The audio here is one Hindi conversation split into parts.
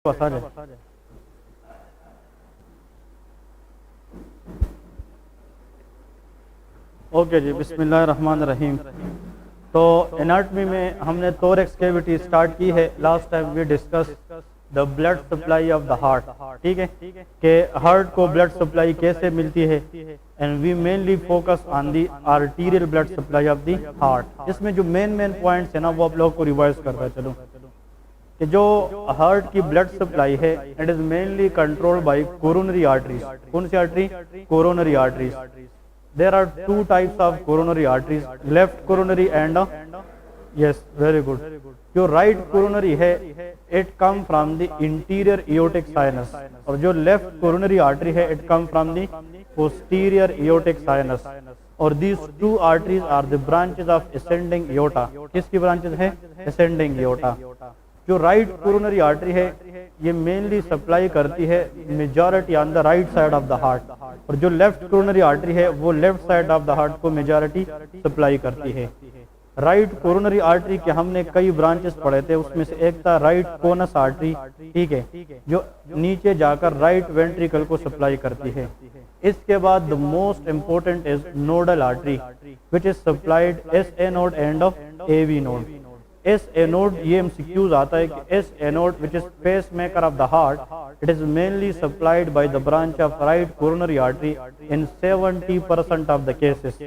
पास आ जाए। ओके जी, बिस्मिल्लाहिर्रहमानिर्रहीम। तो एनाटमी में हमने थोरेक्स कैविटी स्टार्ट की है। Last time we discuss the blood supply of the heart. ठीक है कि हार्ट को ब्लड सप्लाई कैसे मिलती है, and we mainly focus on the arterial blood supply of the heart. इसमें जो मेन पॉइंट्स है ना, वो आप लोगों को रिवाइज करता चलूँ कि जो हार्ट की ब्लड सप्लाई है, it is mainly controlled by coronary arteries. कौन सी artery? Coronary arteries. There are two types of coronary arteries, left coronary and yes, very good. जो right coronary है, it come from the interior aortic sinus, और जो left coronary artery है, it come from the posterior aortic sinus. और these two arteries are the branches of ascending aorta. किसकी branches है? ascending aorta. जो राइट कोरोनरी आर्टरी है, ये मेनली सप्लाई करती है majority on the right side of the heart, और जो लेफ्ट कोरोनरी आर्टरी है वो left side of the heart को मेजॉरिटी सप्लाई करती है। राइट कोरोनरी आर्टरी के हमने कई ब्रांचेस पढ़े थे, उसमें से एक था राइट कोनस आर्टरी, ठीक है, जो नीचे जाकर राइट वेंट्रिकल को सप्लाई करती है। इसके बाद the most important is nodal artery which is supplied S A node and of A V node. S A node, ये एमसीक्यूज आता है कि S A node which is pace maker of the heart, it is mainly supplied by the branch of right coronary artery in 70% of the cases.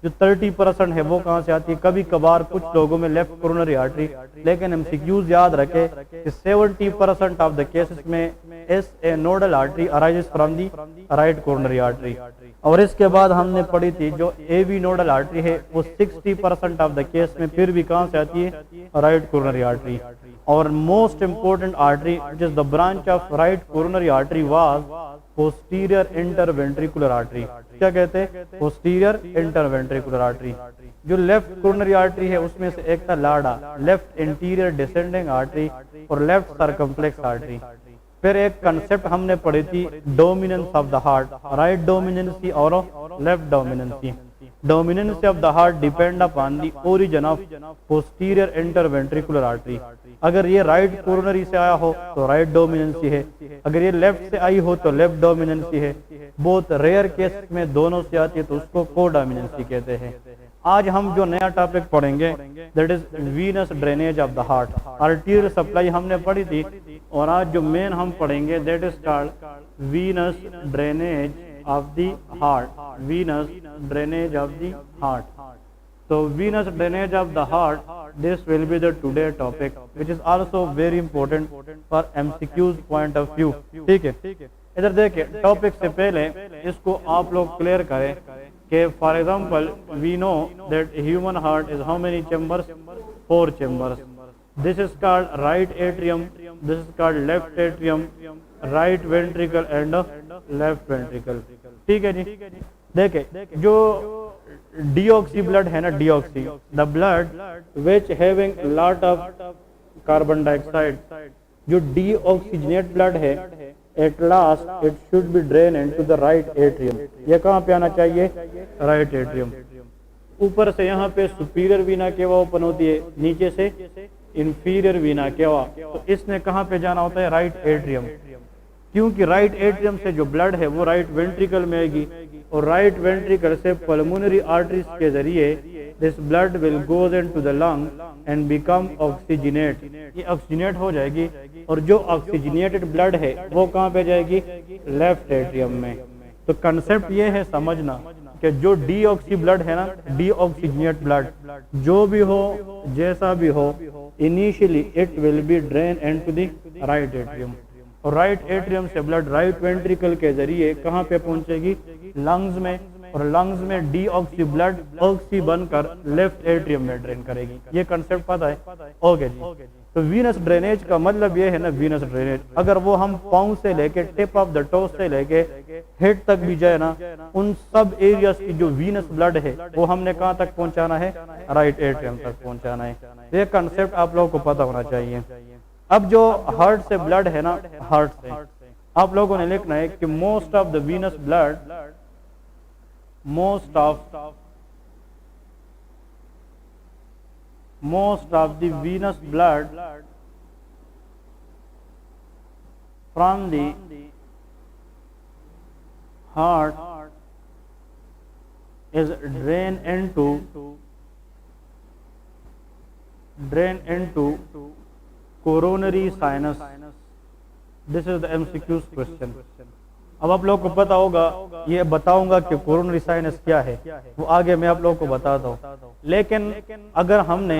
जो 30% है वो कहाँ से आती है? कभी कभार कुछ लोगों में लेफ्ट कोरोनरी आर्टरी, लेकिन एमसीक्यूज याद रखे कि 70% ऑफ द केसेस में S A nodal artery arises from the right coronary artery. और इसके बाद हमने पढ़ी थी जो ए वी नोडल आर्टरी है, वो 60% ऑफ द केस में फिर भी कहाँ से आती है? Right coronary artery. और most important artery which is the branch of right coronary artery was posterior interventricular artery. क्या कहते हैं? Posterior interventricular artery. जो लेफ्ट कोरोनरी आर्टरी है उसमें से एक था LAD, left interior descending artery, और लेफ्ट सर्कम्फ्लेक्स आर्टरी। फिर एक कंसेप्ट हमने पढ़ी थी dominance of the heart, right dominancy और left dominancy. Dominancy of the heart depend upon the origin of posterior interventricular artery. अगर ये राइट कोरोनरी से आया हो तो राइट डोमिनेंसी है, अगर ये लेफ्ट से आई हो तो लेफ्ट डोमिनेंसी है। बहुत रेयर केस में दोनों से आती है तो उसको कोडोमिनेंसी कहते हैं। आज हम जो नया टॉपिक पढ़ेंगे that is venous drainage of the heart. Arterial supply हमने पढ़ी थी, और आज जो मेन हम पढ़ेंगे that is called venous drainage of the heart. Venous drainage of the heart. तो venous drainage of the heart, this will be the today topic which is also very important for MCQs point of view. ठीक है, इधर देखिए, टॉपिक से पहले इसको आप लोग क्लियर करें कि for example we know that human heart is how many chambers? 4 chambers. This is called right atrium, this is called left atrium, right ventricle and left ventricle. ठीक है जी। देखिए, जो डीऑक्सी ब्लड है ना, deoxy, the blood which having lot of carbon dioxide, जो डीऑक्सीजनेट ब्लड है, at last it should be drain into the right atrium. ये कहाँ पे आना चाहिए? Right atrium. ऊपर से यहाँ पे सुपीरियर वीना केवा ओपन होती है, नीचे से इंफीरियर वीना केवा, तो इसने कहाँ पे जाना होता है? Right atrium. क्योंकि राइट एट्रियम से जो ब्लड है वो राइट वेंट्रिकल में आएगी, और राइट वेंट्रिकल से पल्मोनरी आर्टरीज के जरिए this blood will goes into the lung and become oxygenate. ये ऑक्सीजनेट हो जाएगी, और जो ऑक्सीजनेटेड ब्लड है वो कहाँ पे जाएगी? लेफ्ट एट्रियम में। तो कंसेप्ट ये है समझना कि जो डीऑक्सी ब्लड है ना, डीऑक्सीजनेट ब्लड जो भी हो, जैसा भी हो, initially it will be drain into the right atrium, और राइट एट्रियम से ब्लड राइट वेंट्रिकल के जरिए कहाँ पे पहुंचेगी? लंग्स में, और लंग्स में डीऑक्सी ब्लड ऑक्सी बनकर लेफ्ट एट्रियम में ड्रेन करेगी। ये कंसेप्ट पता है? ओके जी। तो वीनस ड्रेनेज का मतलब ये है ना, वीनस ड्रेनेज अगर वो हम पाँव से लेके टिप ऑफ द टोस से लेके हेड तक भी जाए ना, उन सब एरियाज की जो वीनस ब्लड है वो हमने कहाँ तक पहुंचाना है? राइट एट्रियम तक पहुंचाना है। ये कंसेप्ट आप लोगों को पता होना चाहिए। अब जो हार्ट से ब्लड है ना, हार्ट से आप लोगों ने लिखना है कि most of the venous blood, most of the venous blood from the heart is drain into coronary sinus. This is the MCQ question. अब आप लोगों को पता होगा, ये बताऊंगा कि कोरोनरी साइनस क्या है, वो आगे मैं आप लोगों को बताता हूँ। लेकिन अगर हमने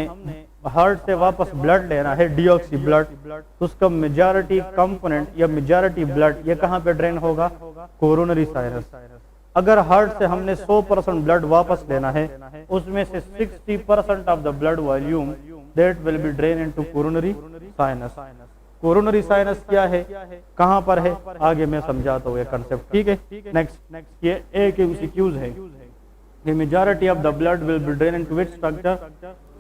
हार्ट से वापस ब्लड लेना है, डीऑक्सी ब्लड, तो उसका मेजॉरिटी कंपोनेंट या मेजॉरिटी ब्लड ये कहाँ पे ड्रेन होगा? Coronary sinus. अगर हार्ट से हमने 100% ब्लड वापस लेना है, उसमें से 60% of the blood volume that will be drain into coronary sinus. Coronary sinus क्या है, कहां पर है, आगे मैं समझाता हूँ ये कंसेप्ट, ठीक है। नेक्स्ट ये एक एमसीक्यूज है, the majority of the blood will be drained into which structure?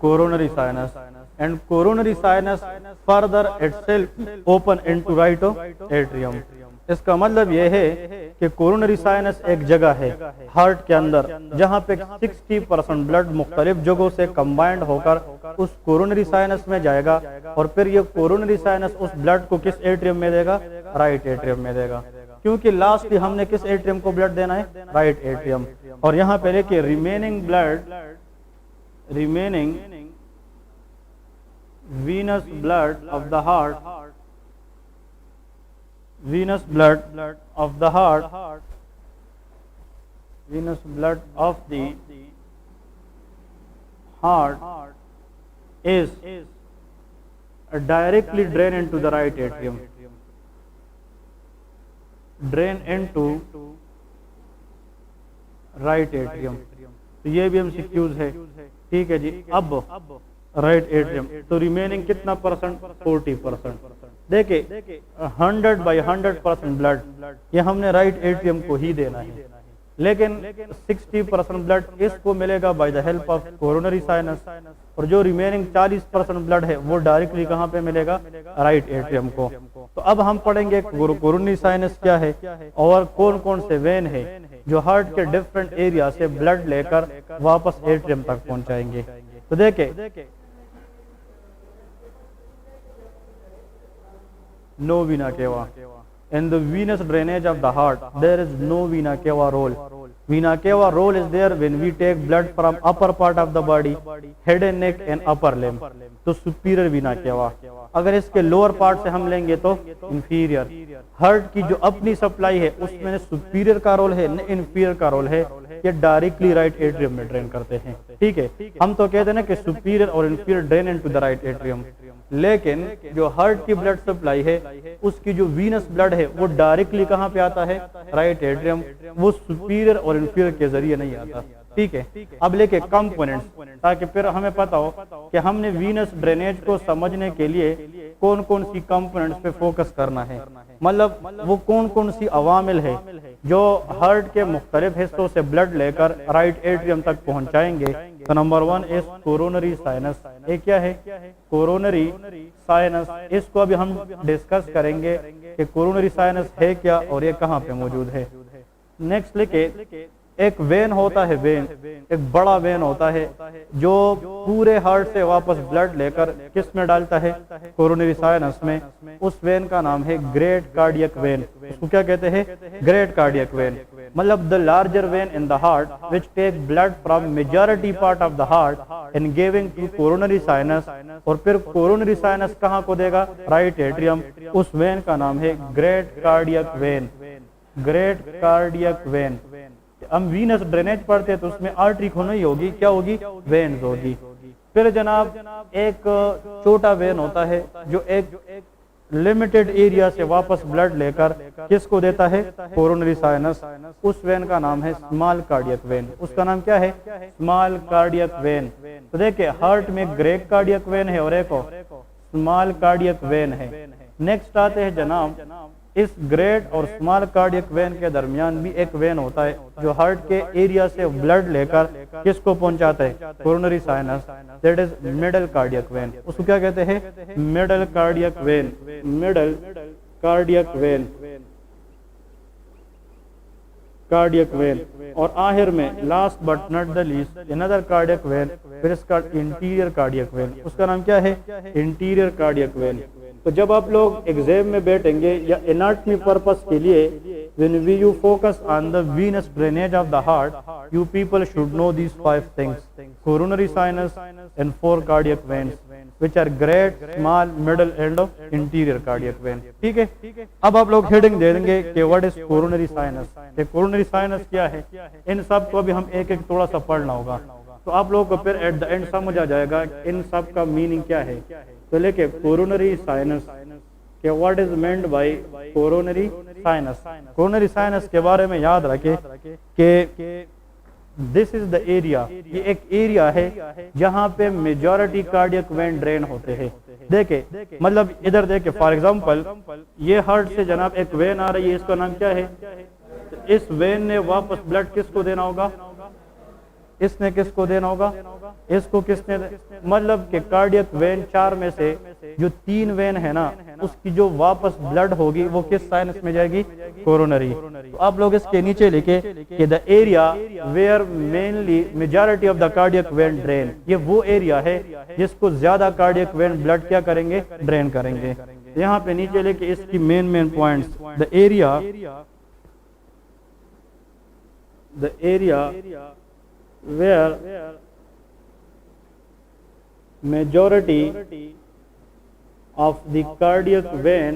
Coronary sinus. And coronary sinus further itself open into right atrium. इसका मतलब यह है कि कोरोनरी साइनस एक जगह है हार्ट के अंदर जहां पे 60% ब्लड मुख्तलिफ जगहों से कंबाइंड होकर उस कोरोनरी साइनस में जाएगा, और फिर ये कोरोनरी साइनस उस ब्लड को किस एट्रियम में देगा? राइट एट्रियम में देगा, क्योंकि लास्टली हमने किस एट्रियम को ब्लड देना है? Right atrium. और यहाँ पे देखिए remaining venous blood of the heart, venous blood of the heart, venous blood of the heart is directly drain into the right atrium, drain into right atrium। तो ये भी MCQs है, ठीक है जी। अब राइट एट्रियम, तो रिमेनिंग कितना परसेंट? 40%। देखिए 100/100% ब्लड ये हमने राइट एट्रियम को ही देना है, लेकिन 60% ब्लड इसको मिलेगा by the help of coronary sinus, और जो रिमेनिंग 40% ब्लड है वो डायरेक्टली कहाँ पे मिलेगा? राइट एट्रियम को। तो अब हम पढ़ेंगे कोरोनरी साइनस क्या है और कौन कौन से वेन है जो हार्ट के डिफरेंट एरिया से ब्लड लेकर वापस एट्रियम तक पहुंचाएंगे। तो देखिए no vena cava. In the venous drainage of the heart, there is no vena cava role. Vena cava role is there when we take blood from upper part of the body, head and neck and upper limb. तो सुपीरियर वीना केवा। अगर इसके लोअर पार्ट से हम लेंगे तो इंफीरियर। हार्ट की जो अपनी सप्लाई है उसमें सुपीरियर का रोल है, न इंफीरियर का रोल है। ये डायरेक्टली राइट एट्रियम में ड्रेन करते हैं, ठीक है। हम तो कहते हैं ना कि सुपीरियर और inferior drain into the right atrium, लेकिन जो हार्ट की ब्लड सप्लाई है उसकी जो वीनस ब्लड है वो डायरेक्टली कहाँ पे आता है? Right atrium. वो सुपीरियर और इंफीरियर के जरिए नहीं आता, ठीक है। अब लेके कंपोनेंट्स, ताकि फिर हमें पता हो कि हमने वीनस ड्रेनेज को समझने के लिए कौन कौन सी कंपोनेंट्स पे फोकस करना है, मतलब वो कौन कौन सी अवामिल है जो हार्ट के मुख्तलिफ हिस्सों से ब्लड लेकर राइट एट्रियम तक पहुंचाएंगे। तो नंबर 1 इज कोरोनरी साइनस। ये क्या है? Coronary sinus. इसको अभी हम डिस्कस करेंगे कि कोरोनरी साइनस है क्या और ये कहाँ पे मौजूद है। नेक्स्ट लिखे, एक वेन होता है, वेन एक बड़ा वेन होता है जो पूरे हार्ट से वापस ब्लड लेकर किस में डालता है? कोरोनरी साइनस में। उस वेन का नाम है ग्रेट कार्डियक वेन। उसको क्या कहते हैं? Great cardiac vein. मतलब the larger vein in the heart which take blood from majority part of the heart and giving to coronary sinus, और फिर कोरोनरी साइनस कहाँ को देगा? Right atrium. उस वेन का नाम है great cardiac vein. Great cardiac when. हम वीनस ड्रेनेज पढ़ते हैं तो उसमें आर्टरी नहीं होगी, क्या होगी? वेन्स होगी। फिर जनाब एक छोटा वेन होता है जो एक लिमिटेड एरिया से वापस ब्लड लेकर किसको देता है? Coronary sinus. उस वेन का नाम है स्मॉल कार्डियक वेन। उसका नाम क्या है? Small cardiac vein. तो देखिए हार्ट में ग्रेट कार्डियक वेन है और एक स्मॉल कार्डियक वेन है। नेक्स्ट आते हैं जनाब, इस ग्रेट और स्मॉल कार्डियक वेन के दरमियान भी एक वेन होता है जो हार्ट के एरिया से ब्लड लेकर किसको पहुंचाता है? Coronary sinus. That is middle cardiac vein. उसको क्या कहते हैं? Middle cardiac vein. Middle cardiac vein, cardiac vein. और आखिर में last but not the least another cardiac vein, फिर इसका इंटीरियर कार्डियक वेन। उसका नाम क्या है? Interior cardiac vein. तो जब आप लोग एग्जाम में बैठेंगे या एनाटॉमी पर्पस के लिए, when we you focus on the venous drainage of the heart, you people should know these 5 things: coronary sinus and 4 cardiac veins, which are great, small, middle and interior cardiac vein. ठीक है, अब आप लोग हेडिंग दे देंगे कि व्हाट इज कोरोनरी साइनस, ये कोरोनरी साइनस क्या है। इन सब को भी हम एक एक थोड़ा सा पढ़ना होगा, तो आप लोगों को फिर एट द एंड समझ आ जाएगा इन सब का मीनिंग क्या है। तो लेके कोरोनरी साइनस के what is meant by coronary sinus. Coronary sinus के बारे में याद रखें कि दिस इज द एरिया, ये एक एरिया है जहाँ पे मेजॉरिटी कार्डियक वेन ड्रेन होते हैं। देखे मतलब इधर देखे, फॉर एग्जांपल ये हार्ट से जनाब एक वेन आ रही है, इसका नाम क्या है। तो इस वेन ने वापस ब्लड किसको देना होगा, इसने किसको देना होगा, इसको किसने मतलब कि कार्डियक वेन 4 में से जो 3 वेन है ना, उसकी जो वापस ब्लड होगी वो किस साइनस में जाएगी, कोरोनरी। तो आप लोग इसके नीचे लिखे कि the area where mainly majority of the cardiac vein drain, ये वो एरिया है जिसको ज्यादा कार्डियक वेन ब्लड क्या करेंगे, ड्रेन करेंगे। यहाँ पे नीचे लिखे इसकी main points, the area where majority of the cardiac vein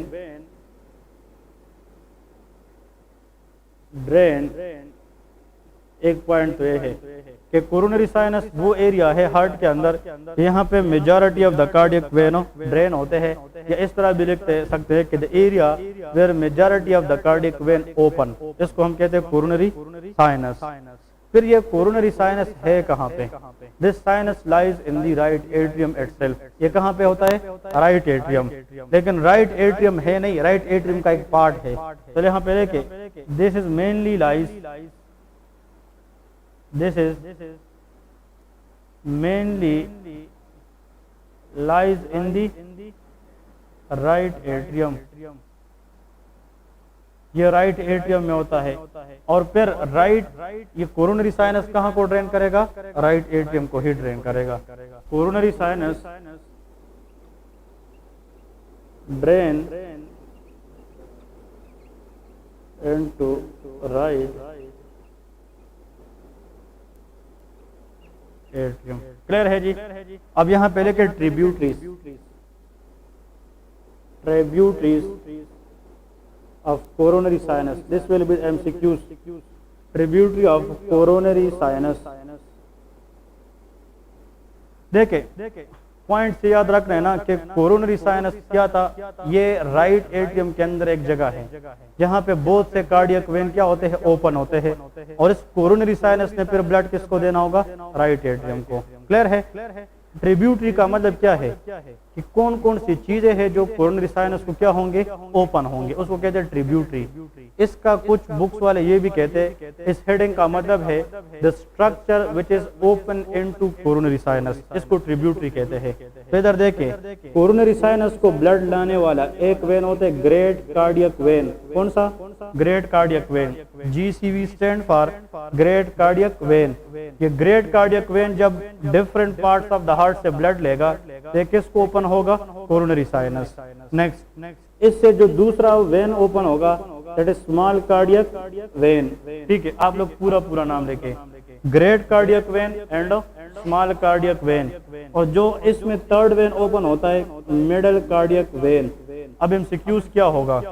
drain, एक पॉइंट तो ये है कि कोरोनरी साइनस वो एरिया है हार्ट के अंदर, यहाँ पे majority of the cardiac vein drain होते हैं, या इस तरह भी लिख सकते हैं कि the area where majority of the cardiac vein open, इसको हम कहते हैं कोरोनरी साइनस। फिर ये कोरोनरी साइनस है कहाँ पे, this sinus lies in the right atrium itself, ये कहाँ पे होता है, राइट एट्रियम। लेकिन राइट एट्रियम है नहीं, राइट एट्रियम का एक पार्ट है। तो यहाँ पे लेके this is mainly lies, this is mainly lies in the right atrium, ये राइट एट्रियम में होता है। और फिर राइट ये कोरोनरी साइनस कहाँ को ड्रेन करेगा, राइट एट्रियम को ही ड्रेन करेगा। Coronary sinus drain into right atrium. Clear है जी। अब यहाँ पहले के tributaries of coronary sinus, this will be MCQs, tributary of coronary sinus। देखे पॉइंट से याद रखना है ना कि कोरोनरी साइनस क्या था, ये राइट एट्रियम के अंदर एक जगह है जहाँ पे बहुत से कार्डियक वेन क्या होते हैं, ओपन होते हैं, और इस कोरोनरी साइनस ने फिर ब्लड किसको देना होगा, राइट एट्रियम को। क्लियर है। ट्रिब्यूटरी का मतलब क्या है कि कौन कौन सी चीजें हैं जो कोरोनरी साइनस को क्या होंगे, ओपन होंगे, उसको कहते हैं ट्रिब्यूटरी। इसका कुछ बुक्स वाले ये भी कहते हैं, इस हेडिंग का मतलब है the structure which is open into coronary sinus, इसको ट्रिब्यूटरी कहते हैं। तो इधर देखें, कोरोनरी साइनस को ब्लड लाने वाला एक वेन होता है ग्रेट कार्डियक वेन। कौन सा, great cardiac when, GCV stand for great cardiac vein. ये ग्रेट कार्डियक वेन जब different parts of the heart से ब्लड लेगा तो किसको ओपन होगा, कोरोनरी साइनस। नेक्स्ट इससे जो दूसरा वेन ओपन होगा that is small cardiac vein. ठीक है, आप लोग पूरा नाम लेके, great cardiac when and small cardiac when. और जो इसमें थर्ड वेन ओपन होता है मिडल कार्डियक वेन। अब MCQs क्या होगा,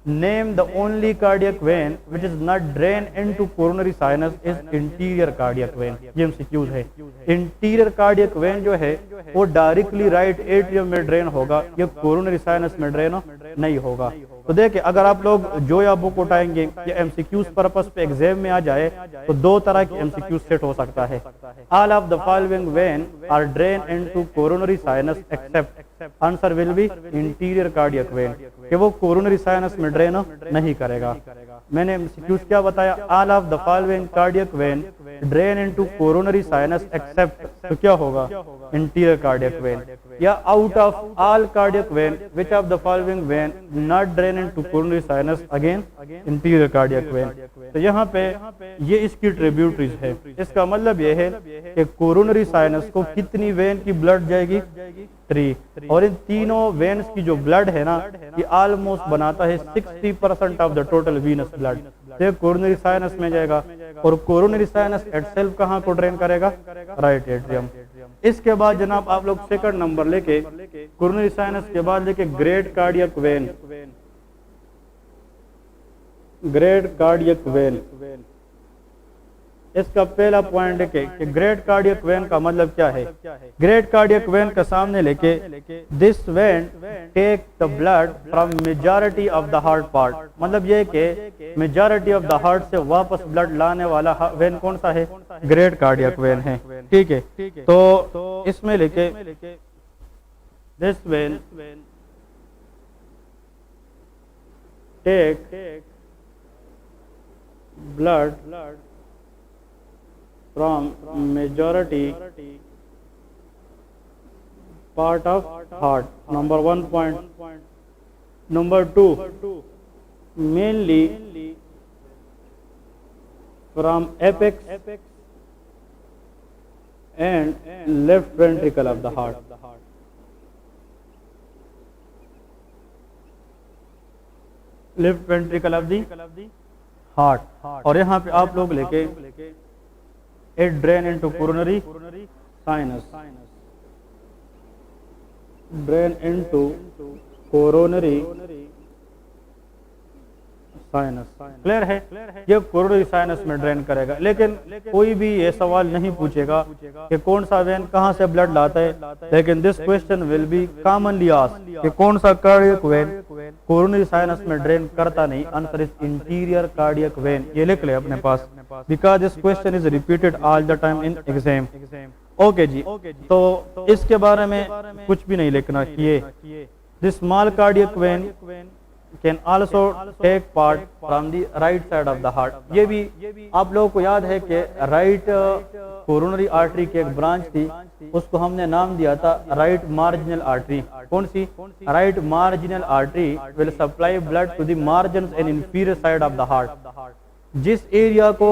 name the only cardiac vein which is not drain into coronary sinus is interior cardiac vein. ये MCQs है। इंटीरियर कार्डियक वेन जो है वो डायरेक्टली राइट एट्रियम में ड्रेन होगा, ये कोरोनरी साइनस में ड्रेन नहीं होगा। तो देखिए, अगर आप लोग जो या बुक उठाएंगे या MCQs पर्पस पे एग्जाम में आ जाए तो 2 तरह के MCQs सेट हो सकता है। All of the following vein are drain into coronary sinus except, answer will be interior cardiac vein, कि वो कोरोनरी साइनस में ड्रेन नहीं करेगा। मैंने MCQs क्या बताया, all of the following cardiac vein drain into coronary sinus except, तो क्या होगा, इंटीरियर कार्डियक वेन। या out of all cardiac vein which of the following vein not drain into coronary sinus again interior cardiac vein. तो यहाँ पे ये इसकी ट्रिब्यूटरीज है। इसका मतलब ये है कि कोरोनरी साइनस को कितनी वेन की ब्लड जाएगी, 3, और इन तीनों वेन्स की जो ब्लड है ना ये ऑलमोस्ट बनाता है 60% of the total venous blood. ये कोरोनरी साइनस में जाएगा और कोरोनरी साइनस इटसेल्फ कहाँ को ड्रेन करेगा, राइट एट्रियम। इसके बाद जनाब आप लोग सेकंड नंबर लेके कोरोनरी साइनस के बाद लेके great cardiac vein. Great cardiac when, इसका पहला पॉइंट है कि ग्रेट कार्डियक वेन का मतलब क्या है। ग्रेट कार्डियक वेन का सामने लेके this vein take the blood from majority of the heart part, मतलब ये कि मेजॉरिटी ऑफ द हार्ट से वापस ब्लड लाने वाला वेन कौन सा है, ग्रेट कार्डियक वेन है। ठीक है, तो इसमें लेके this vein take blood from majority part of heart, number 1 point. Number 2, mainly from apex and left ventricle of the heart. Left ventricle of the heart। और यहाँ पे आप लोग लेके it drain into coronary sinus, drain into coronary sinus. Clear है, ये कोरोनरी साइनस में ड्रेन करेगा। लेकिन कोई भी ये सवाल नहीं पूछेगा कि कौन सा वेन कहाँ से ब्लड लाता है, लेकिन this question will be commonly asked कि कौन सा कार्डियक वेन कोरोनरी साइनस में ड्रेन करता नहीं। Answer is interior cardiac vein. ये लिख ले अपने पास, because this question is repeated all the time in exam. Okay जी, तो इसके बारे में कुछ भी नहीं लिखना। ये this small cardiac vein can also take part from the right side of the heart. ये भी आप लोगों को याद है कि राइट कोरोनरी आर्टरी की एक ब्रांच थी, उसको हमने नाम दिया था राइट मार्जिनल आर्टरी। कौन सी, right marginal artery will supply blood to the margins and inferior side of the heart. जिस एरिया को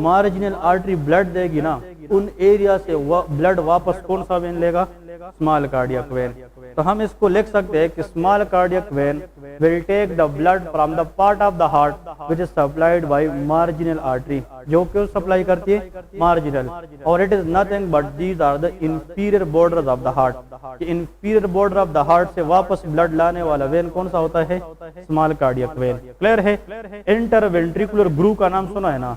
मार्जिनल आर्टरी ब्लड देगी ना, उन एरिया से ब्लड वापस कौन सा वेन लेगा, स्मॉल कार्डियक वेन। तो हम इसको लिख सकते हैं कि small cardiac vein will take the blood from the part of the heart which is supplied by marginal artery. जो क्यों सप्लाई करती है, मार्जिनल। और it is nothing but these are the inferior borders of the heart. Inferior border of the heart से वापस ब्लड लाने वाला वेन कौन सा होता है, स्मॉल कार्डियक वेन। क्लियर है। इंटरवेंट्रिकुलर ग्रुप का नाम सुना है ना,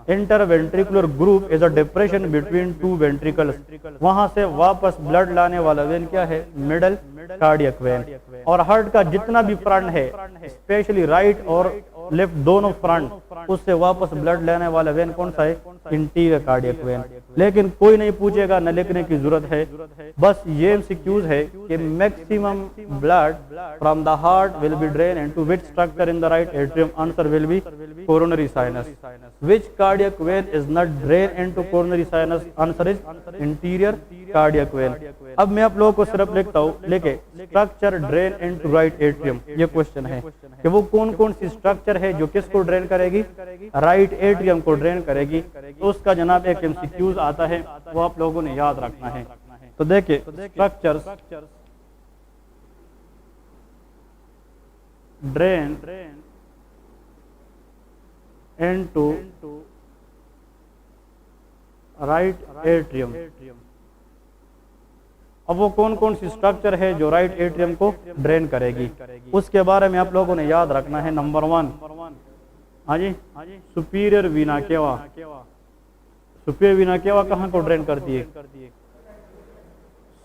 interventricular group is a depression between two ventricles. वहां से वापस ब्लड लाने वाला वेन क्या है, मिडल कार्डियक वेन। और हार्ट का जितना भी फ्रंट है, स्पेशली राइट और लेफ्ट दोनों फ्रंट, उससे वापस ब्लड लेने वाला वेन कौन सा है, इंटीरियर कार्डियक वेन। लेकिन कोई नहीं पूछेगा, न लिखने की जरूरत है, बस ये एमसीक्यूज है कि maximum blood from the heart will be drain into which structure in the right atrium. Answer will B coronary sinus. Which cardiac vein is not drain into coronary sinus, answer is interior cardiac when. अब मैं आप लोगों को सिर्फ लिखता हूँ, लेके structure drain into right atrium. ये क्वेश्चन है कि वो कौन कौन सी स्ट्रक्चर है जो किसको ड्रेन करेगी, राइट एट्रियम को ड्रेन करेगी। तो उसका जनाब एक एमसीक्यूज आता है, वो आप लोगों ने याद रखना है। तो देखिए structures drain into right atrium. अब वो कौन कौन सी स्ट्रक्चर है जो राइट एट्रियम को ड्रेन करेगी, उसके बारे में आप लोगों ने याद रखना है। नंबर 1, हाँ जी, सुपीरियर वीना केवा। सुपीरियर वीना केवा कहाँ को ड्रेन करती है,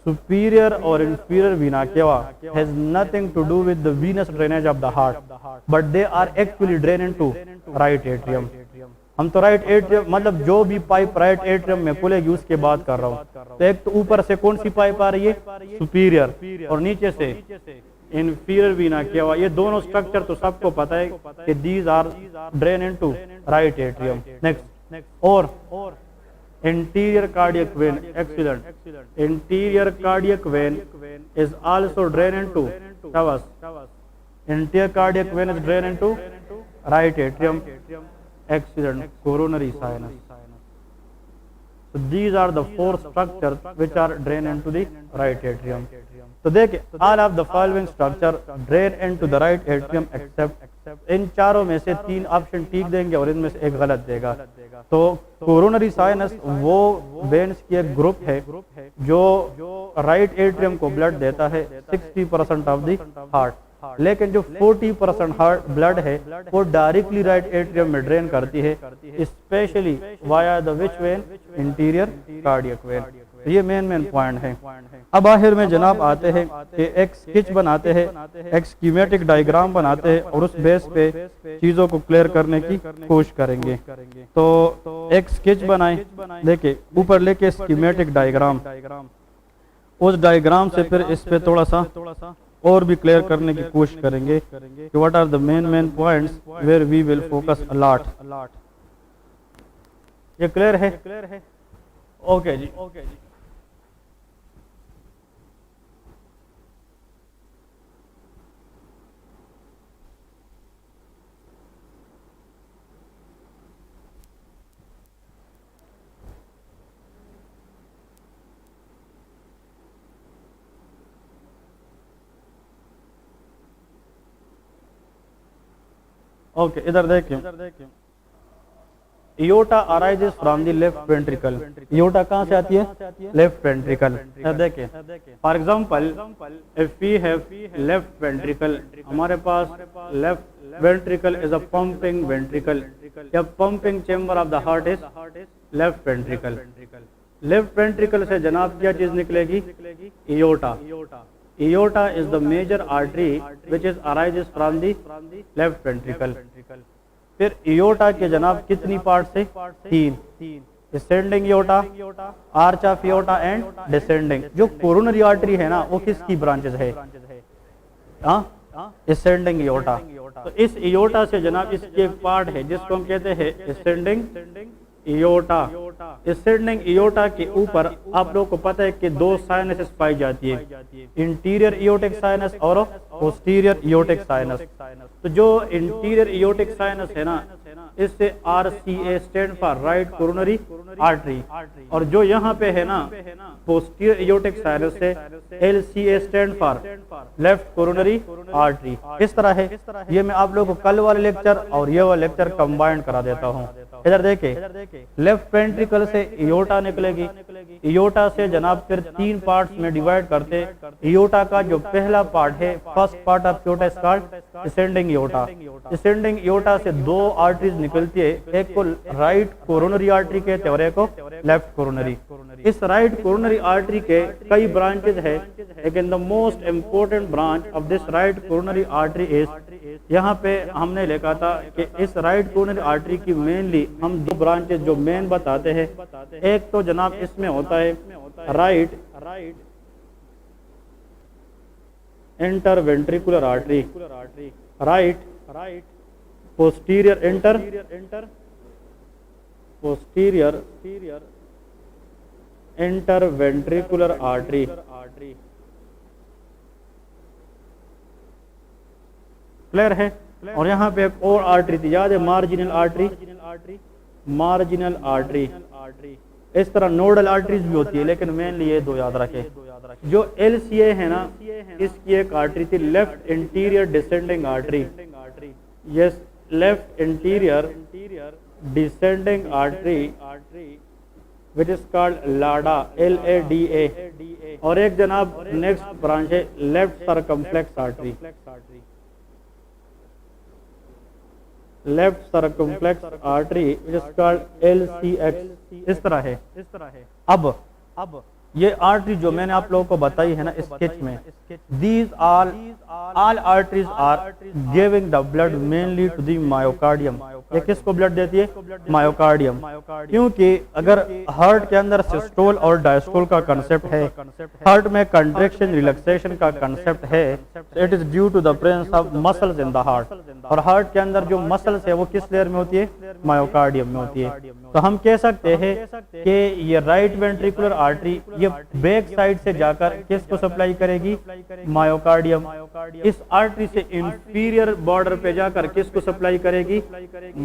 सुपीरियर और inferior vena cava has nothing to do with the venous drainage of the heart, but they are actually drain into right atrium. हम तो राइट एट्रियम मतलब जो भी पाइप राइट एट्रियम में खुलेगी उसके बात कर रहा हूँ। तो एक तो ऊपर से कौन सी पाइप आ रही है, सुपीरियर, और नीचे से इंफीरियर वीना केवा। ये दोनों स्ट्रक्चर तो सबको पता है कि these are drain into right atrium. Next, और Interior cardiac vein, excellent. Interior cardiac vein is also drain into Tavas. Interior cardiac vein is drain into right atrium, excellent. Coronary sinus. So these are the four structures which are drain into the right atrium. तो देखिए all of the following structure drain into the right atrium except इन चारों में से तीन ऑप्शन ठीक देंगे और इनमें से एक गलत देगा। तो कोरोनरी साइनस वो वेन्स की एक ग्रुप है जो राइट एट्रियम को ब्लड देता है 60% ऑफ द हार्ट, लेकिन जो 40% हार्ट ब्लड है वो डायरेक्टली राइट एट्रियम में ड्रेन करती है, specially via the which when, interior cardiac vein. ये मेन पॉइंट है। अब आखिर में जनाब आते हैं कि एक स्केच बनाते हैं, एक स्कीमेटिक डायग्राम बनाते हैं और उस बेस पे चीज़ों को क्लियर करने की कोशिश करेंगे। तो एक स्केच बनाएं, देखिए ऊपर लेके स्कीमेटिक डायग्राम, उस डायग्राम से फिर इस पे थोड़ा सा और भी क्लियर करने की कोशिश करेंगे कि what are the main points where we will focus a lot. ये क्लियर है? ओके जी। ओके इधर देखिए, aorta arises from the left ventricle. Aorta कहाँ से आती है? Left ventricle. देखिए for example if we have left ventricle, हमारे पास left ventricle is a pumping ventricle, या pumping chamber of the heart is left ventricle. Left ventricle से जनाब क्या चीज निकलेगी? इयोटा। Aorta is the major artery which is arises from the left ventricle. फिर aorta के जनाब कितनी पार्ट से? तीन, ascending aorta, arch of aorta and descending। जो कोरोनरी आर्टरी है ना वो किसकी ब्रांचेस है? ascending aorta। तो इस aorta से जनाब इसकी एक पार्ट है जिसको हम कहते हैं ascending एयोटा। ascending एयोटा के ऊपर आप लोगों को पता है कि दो साइनसेस पाई जाती है, इंटीरियर एयोटिक साइनस और पोस्टीरियर एयोटिक साइनस। तो जो इंटीरियर एयोटिक साइनस है ना, इससे RCA stand for right coronary artery, और जो यहाँ पे है ना पोस्टीरियर एयोटिक साइनस से LCA stand for left coronary artery. इस तरह है। ये मैं आप लोगों को कल वाले लेक्चर और ये वाला लेक्चर कंबाइंड करा देता हूँ। इधर देखिए लेफ्ट वेंट्रिकल से इयोटा निकलेगी, इयोटा से जनाब फिर तीन पार्ट्स में डिवाइड करते। इयोटा का जो पहला पार्ट है, first part of aorta is called ascending aorta. Ascending aorta से दो आर्टरीज निकलती है, एक को राइट कोरोनरी आर्टरी कहते हैं और एक को लेफ्ट कोरोनरी। इस राइट कोरोनरी आर्टरी के कई ब्रांचेज है, लेकिन the most important branch of this right coronary artery is, यहाँ पे हमने लिखा था कि इस राइट कोरोनरी आर्टरी की मेनली हम दो ब्रांचेस जो मेन बताते हैं, एक तो जनाब इसमें होता है right inter ventricular artery, right posterior inter posterior inter ventricular artery, clear है? और यहाँ पे एक और आर्टरी थी, याद है? Marginal artery, marginal artery. इस तरह नोडल आर्टरीज भी होती है, लेकिन मेनली ये दो याद रखें। जो LCA है ना, इसकी एक आर्टरी थी left interior descending artery, yes left interior descending artery which is called LADA, LADA। और एक जनाब नेक्स्ट ब्रांच है left circumflex artery, left circumflex artery which is called LCX। इस तरह है। अब ये आर्टरी जो मैंने आप लोगों को बताई है ना स्केच में, these all arteries are giving the blood mainly to the myocardium. ये किसको ब्लड देती है? मायोकार्डियम। क्योंकि अगर हार्ट के अंदर सिस्टोल और डायस्टोल का कंसेप्ट है, हार्ट में कंट्रैक्शन रिलैक्सेशन का कंसेप्ट है, it is due to the presence of muscles in the heart. और हार्ट के अंदर जो मसल्स है वो किस लेयर में होती है? मायोकार्डियम में होती है। तो हम कह सकते हैं कि ये राइट वेंट्रिकुलर आर्टरी ये बैक साइड से जाकर किसको सप्लाई करेगी? मायोकार्डियम। इस आर्टरी से इंफीरियर बॉर्डर पे जाकर किसको सप्लाई करेगी?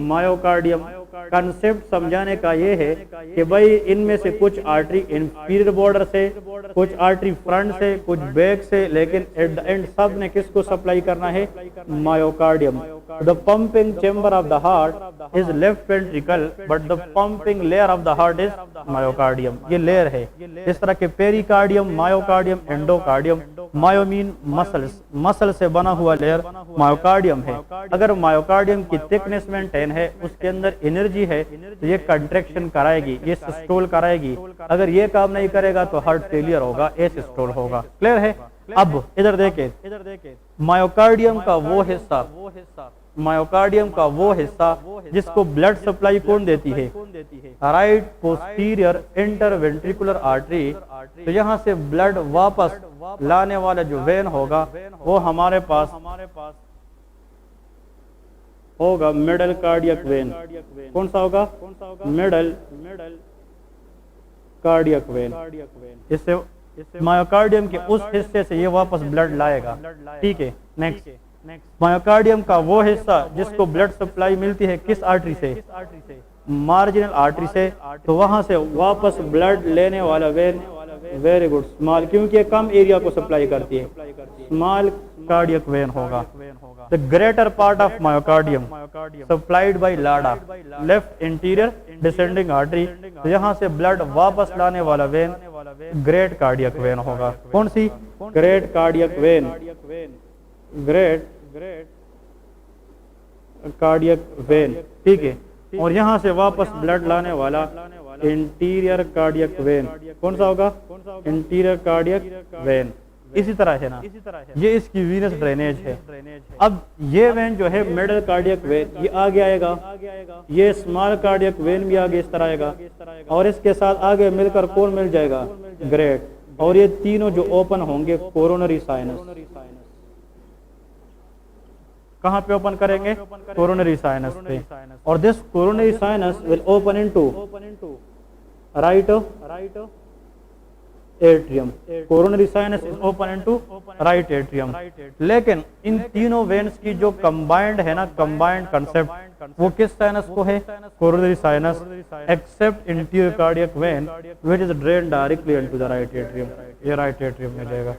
मायोकार्डियम। कंसेप्ट समझाने का ये है कि भाई इनमें से कुछ आर्टरी इंफीरियर बॉर्डर से, कुछ आर्टरी फ्रंट से, कुछ बैक से, लेकिन एट द एंड सब ने किसको सप्लाई करना है? Myocardium. The pumping chamber of the heart is left ventricle but the pumping layer of the heart is myocardium. ये लेयर है। इस तरह के पेरिकार्डियम, मायोकार्डियम, एंडोकार्डियम। मायो मीन मसल्स, मसल से बना हुआ लेयर मायोकार्डियम है। अगर मायोकार्डियम की थिकनेस मेंटेन है, उसके अंदर एनर्जी है, तो ये कंट्रैक्शन कराएगी, ये सिस्टोल कराएगी। अगर ये काम नहीं करेगा तो हार्ट फेलियर होगा, ए सिस्टोल होगा। क्लियर है? अब इधर देखें, मायोकार्डियम का वो हिस्सा, मायोकार्डियम का वो हिस्सा जिसको ब्लड सप्लाई कौन देती है? Right posterior interventricular artery. तो यहाँ से ब्लड वापस लाने वाला जो वेन होगा वो हमारे पास होगा मिडल कार्डियक वेन। कौन सा होगा? Middle cardiac vein. इससे मायोकार्डियम के उस हिस्से से ये वापस ब्लड लाएगा। ठीक है, नेक्स्ट मायोकार्डियम का वो हिस्सा जिसको ब्लड सप्लाई मिलती है किस आर्टरी से? मार्जिनल आर्टरी से। तो वहां से वापस ब्लड लेने वाला वेन, वेरी गुड, स्मॉल, क्योंकि ये कम एरिया को सप्लाई करती है, स्मॉल कार्डियक वेन होगा। The greater part of myocardium supplied by LADA, left interior descending artery. तो यहाँ से ब्लड वापस लाने वाला वेन ग्रेट कार्डियक वेन होगा। कौन सी? Great cardiac vein, great cardiac vein. ठीक है, और यहाँ से वापस ब्लड लाने वाला इंटीरियर कार्डियक वेन। कौन सा होगा? Interior cardiac when. इसी तरह है ना, ये इसकी वीनस ड्रेनेज है। अब ये वेन जो है मिडल कार्डियक वेन, ये आगे आएगा, ये स्मॉल कार्डियक वेन भी आगे इस तरह आएगा, और इसके साथ आगे मिलकर कौन मिल जाएगा? ग्रेट। और ये तीनों जो ओपन होंगे कोरोनरी साइनस। कहाँ पे ओपन करेंगे? कोरोनरी साइनस पे। और this coronary sinus will open into right atrium. Coronary sinus is open into right atrium. लेकिन इन तीनों वेन्स की जो कंबाइंड है ना, कंबाइंड कंसेप्ट, वो किस साइनस को है? Coronary sinus, except interior cardiac vein which is drain directly into the right atrium. ये राइट एट्रियम में जाएगा।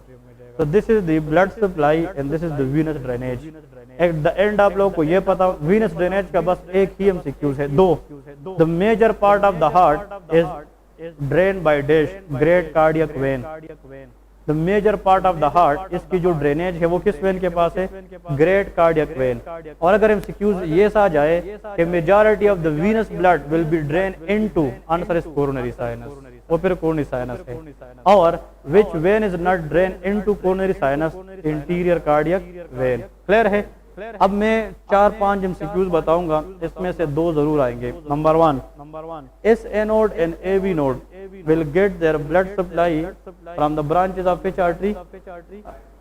तो this is the blood supply and this is the venous drainage. At the end आप लोगों को ये पता, वीनस ड्रेनेज का बस एक ही एमसीक्यूज है, दो। The major part of the heart is drain by dash great cardiac vein. The major part of the heart, इसकी जो ड्रेनेज है वो किस वेन के पास है? Great cardiac when. और अगर एमसीक्यूज ये आ जाए कि majority of the venous blood will be drain into, answer is coronary sinus. वो फिर कोरोनरी साइनस है। और which when is not drain into coronary sinus? Interior cardiac when. Clear है? अब मैं 4-5 एमसीक्यूज बताऊंगा, इसमें से दो जरूर आएंगे। Number one, SA node and AB node will get their blood supply from the branches of which artery?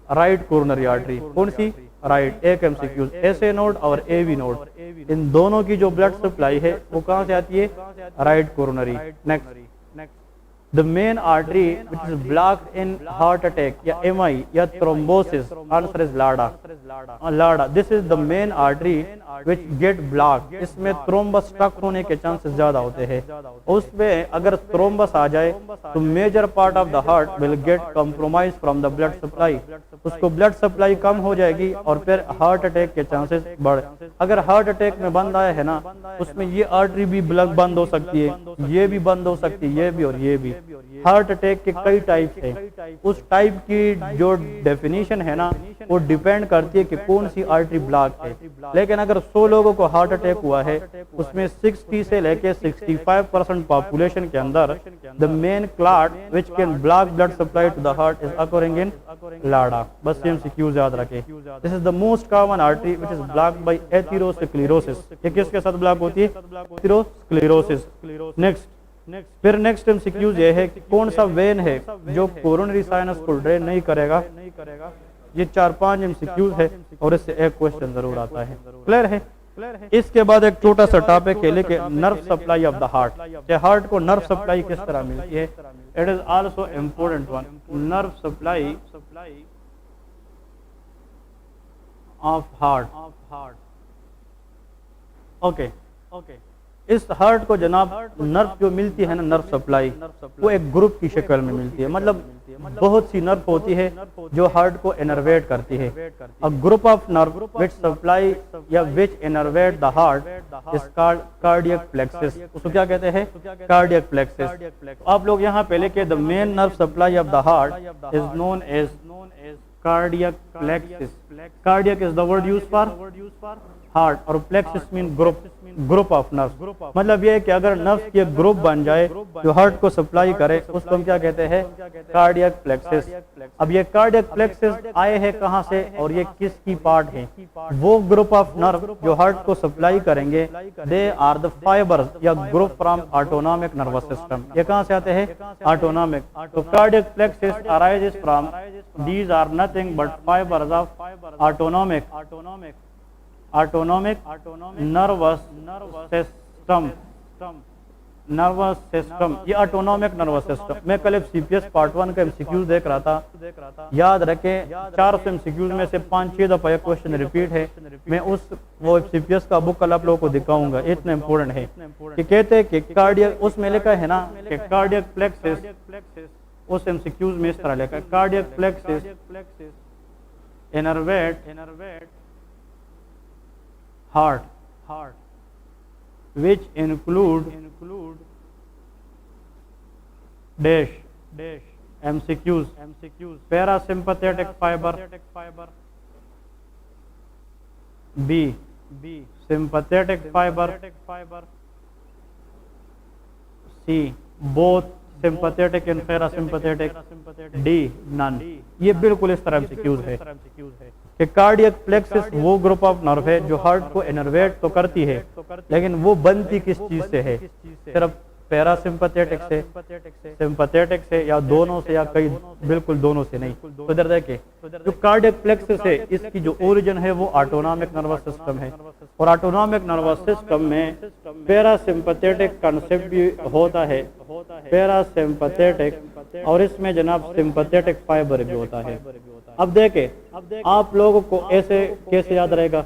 Right coronary artery. कौन सी? राइट। एक एमसीक्यूज, SA नोड और AB नोड, इन दोनों की जो ब्लड सप्लाई है वो कहाँ से आती है? Right coronary. Next, the main artery which is blocked in heart attack या MI या thrombosis, answer is LADA. LADA, this is the main artery which get blocked. इसमें थ्रोम्बस स्टक होने के चांसेस ज्यादा होते हैं। उसमें अगर थ्रोम्बस आ जाए तो major part of the heart will get compromise from the blood supply. उसको ब्लड सप्लाई कम हो जाएगी और फिर हार्ट अटैक के चांसेस बढ़। अगर हार्ट अटैक में बंद आया है ना, उसमें ये आर्टरी भी ब्लड बंद हो सकती है, ये भी बंद हो सकती है, ये भी और ये भी। हार्ट अटैक के कई टाइप्स हैं, उस टाइप की जो डेफिनेशन है ना वो डिपेंड करती है कि कौन सी आर्टरी ब्लॉक है। लेकिन अगर 100 लोगों को हार्ट अटैक हुआ है उसमें 60 से लेके 65% पॉपुलेशन के अंदर the main clot which can block blood supply to the heart is occurring in LAD. बस एमसीक्यूज याद रखें। This is the most common artery which is blocked by atherosclerosis. ये किसके साथ ब्लॉक होती है? एथेरोस्क्लेरोसिस। फिर नेक्स्ट एमसीक्यूज ये है कि कौन सा वेन है जो कोरोनरी साइनस को ड्रेन नहीं करेगा। ये 4-5 एमसीक्यूज है और इससे एक क्वेश्चन जरूर आता है। क्लियर है? इसके बाद एक छोटा सा टॉपिक है लेके nerve supply of the heart. Heart को नर्व सप्लाई किस तरह मिलती है, it is also important one. Nerve supply of heart. Okay, इस हार्ट को जनाब नर्व जो मिलती है ना, नर्व सप्लाई, वो एक ग्रुप की शक्ल में मिलती है। मतलब बहुत सी नर्व होती है जो हार्ट को इनर्वेट करती है। A group of nerve which supply या which innervate the heart is called cardiac plexus. उसको क्या कहते हैं? Cardiac plexus. आप लोग यहाँ पे लिखे the main nerve supply of the heart is known as cardiac plexus. Cardiac is the word use for heart और plexus mean group of nerve. मतलब ये है कि अगर नर्व की एक ग्रुप बन जाए जो हार्ट को सप्लाई करे उसको हम क्या कहते हैं? Cardiac plexus. अब ये कार्डियक प्लेक्सिस आए हैं कहाँ से और ये किसकी पार्ट है? वो ग्रुप ऑफ नर्व जो हार्ट को सप्लाई करेंगे दे आर द फाइबर्स या group from autonomic nervous system. ये कहाँ से आते हैं? ऑटोनॉमिक। तो cardiac plexus arises from these are nothing but fibres of autonomic nervous system. ये ऑटोनॉमिक नर्वस सिस्टम। मैं कल सीपीएस पार्ट 1 का एमसीक्यूज देख रहा था। याद रखें 400 एमसीक्यूज में से 5-6 दफा एक क्वेश्चन रिपीट है। मैं वो सीपीएस का बुक कल आप लोगों को दिखाऊंगा, इतना इंपॉर्टेंट है कि कहते हैं कि कार्डियक, उसमें लिखा है ना कि कार्डियक प्लेक्सिस, उस एमसीक्यूज में इस तरह लिखा है cardiac plexus innervate heart which include dash MCQs parasympathetic fiber, B sympathetic fiber, C both sympathetic and parasympathetic, D none. ये बिल्कुल इस तरह एमसीक्यूज है कि कार्डियक प्लेक्सिस वो ग्रुप ऑफ नर्व है जो हार्ट को इनर्वेट तो करती है लेकिन वो बनती किस चीज से है? सिर्फ पैरासिम्पैथेटिक से, सिंपैथेटिक से, या दोनों से, या कई बिल्कुल दोनों से नहीं। तो इधर देखे जो कार्डियक प्लेक्सिस है इसकी जो ओरिजिन है वो ऑटोनॉमिक नर्वस सिस्टम है और ऑटोनॉमिक नर्वस सिस्टम में पैरासिम्पैथेटिक कंसेप्ट भी होता है, पैरासिम्पैथेटिक, और इसमें जनाब सिंपैथेटिक फाइबर भी होता है। अब देखे आप लोगों को ऐसे कैसे याद रहेगा?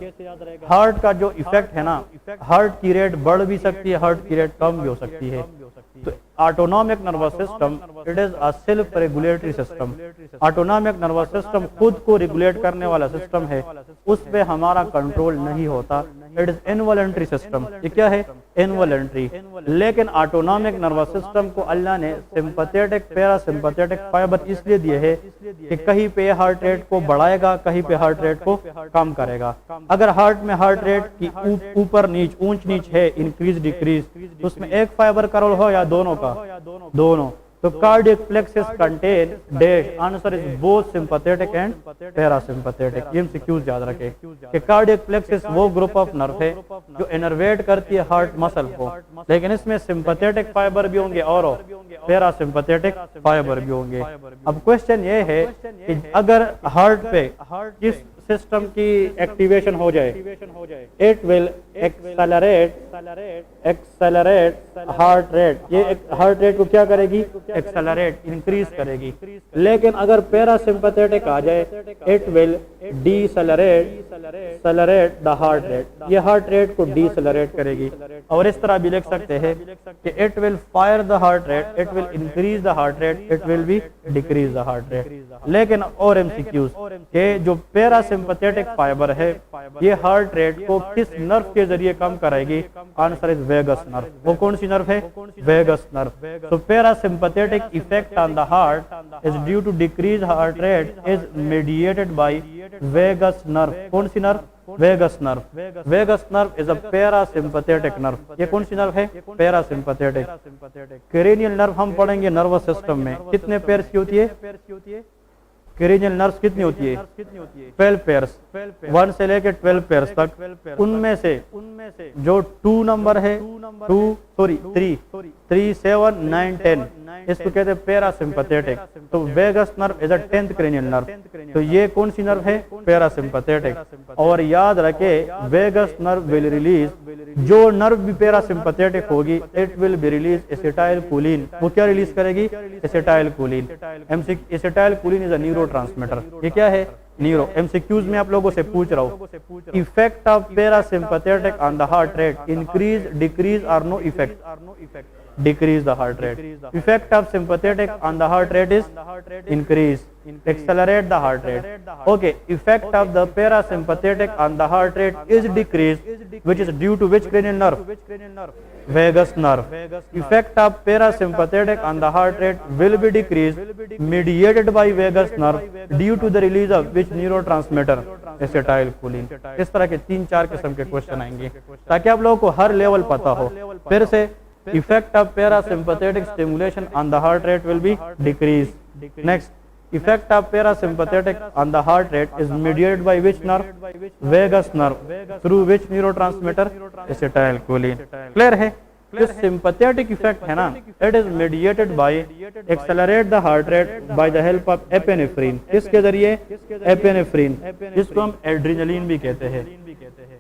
हार्ट का जो इफेक्ट है ना, हार्ट की रेट बढ़ भी सकती है, हार्ट की रेट कम भी हो सकती है। तो autonomic nervous system it is a self regulatory system. Autonomic nervous system खुद को रेगुलेट करने वाला सिस्टम है, उस पे हमारा कंट्रोल नहीं होता। It is involuntary system. ये क्या है? इनवॉलंटरी। लेकिन ऑटोनॉमिक नर्वस सिस्टम को अल्लाह ने सिंपैथेटिक पैरासिम्पैथेटिक फाइबर इसलिए दिए है कि कहीं पे हार्ट रेट को बढ़ाएगा, कहीं पे हार्ट रेट को कम करेगा। अगर हार्ट में हार्ट रेट की ऊपर नीच, ऊंच नीच है, इंक्रीज डिक्रीज, तो उसमें एक फाइबर का रोल हो या दोनों का? दोनों। तो cardiac plexus contain dash, answer is both sympathetic and parasympathetic. ये एमसीक्यूज याद रखें कि कार्डियक प्लेक्सिस वो ग्रुप ऑफ नर्व है जो इनर्वेट करती है हार्ट मसल को, लेकिन इसमें सिंपैथेटिक फाइबर भी होंगे और पैरासिम्पैथेटिक फाइबर भी होंगे। अब क्वेश्चन ये है कि अगर हार्ट पे किस सिस्टम की एक्टिवेशन हो जाए, it will accelerate heart rate. ये हार्ट रेट को क्या करेगी? एक्सेलरेट, इंक्रीज करेगी। लेकिन अगर पैरासिम्पैथेटिक आ जाए, it will decelerate the heart rate. ये हार्ट रेट को डीसेलरेट करेगी। और इस तरह भी लिख सकते हैं कि it will fire the heart rate, it will increase the heart rate, it will be decrease the heart rate. लेकिन और एमसीक्यूज के जो पैरासिम्पथेटिक फाइबर है ये हार्ट रेट को किस नर्व के जरिए कम करेगी? Answer is vagus nerve. वो कौन सी नर्व है? Vagus nerve. तो parasympathetic effect on the heart is due to decrease heart rate is mediated by vagus nerve. कौन सी nerve? Vagus nerve. Vagus nerve is a parasympathetic nerve. ये कौन सी नर्व है? पैरासिम्पथेटिक। क्रेनियल नर्व हम पढ़ेंगे नर्वस सिस्टम में कितने पेयर्स की होती है? क्रेनियल नर्व्स कितनी होती है? 12 पेयर्स, 1 से लेकर 12 पेयर्स तक। उनमें से जो 2 नंबर है 3, 7, 9, 10 इसको कहते हैं पैरासिम्पथेटिक। तो vagus nerve is a 10th cranial nerve. तो ये कौन सी नर्व है? पैरासिम्पथेटिक। और याद रखे वेगस नर्व विल रिलीज, जो नर्व भी पैरासिम्पथेटिक होगी it will be release acetyl choline. वो क्या रिलीज करेगी? Acetyl choline. Acetyl choline is a neurotransmitter. ये क्या है? न्यूरो। एमसीक्यूज में आप लोगों से पूछ रहा हूँ, effect of parasympathetic on the heart rate, increase, decrease और no effect? Decrease the heart rate. Effect of sympathetic on the heart rate is increase, accelerate the heart rate. Okay, effect of the parasympathetic on the heart rate is decrease, which is due to which cranial nerve? Vagus nerve. Effect of parasympathetic on the heart rate will be decreased, mediated by vagus nerve due to the release of which neurotransmitter? Acetylcholine. इस तरह के 3-4 किस्म के क्वेश्चन आएंगे ताकि आप लोगों को हर लेवल पता हो। फिर से effect of parasympathetic stimulation on the heart rate will be decreased. Next, effect of parasympathetic on the heart rate is mediated by which nerve? Vagus nerve. Through which neurotransmitter? Acetylcholine. Clear है? जो सिंपैथेटिक इफेक्ट है ना, it is mediated bye accelerate the heart rate by the help of epinephrine. किसके जरिए? एपिनेफ्रिन, जिसको हम एड्रेनलिन भी कहते हैं।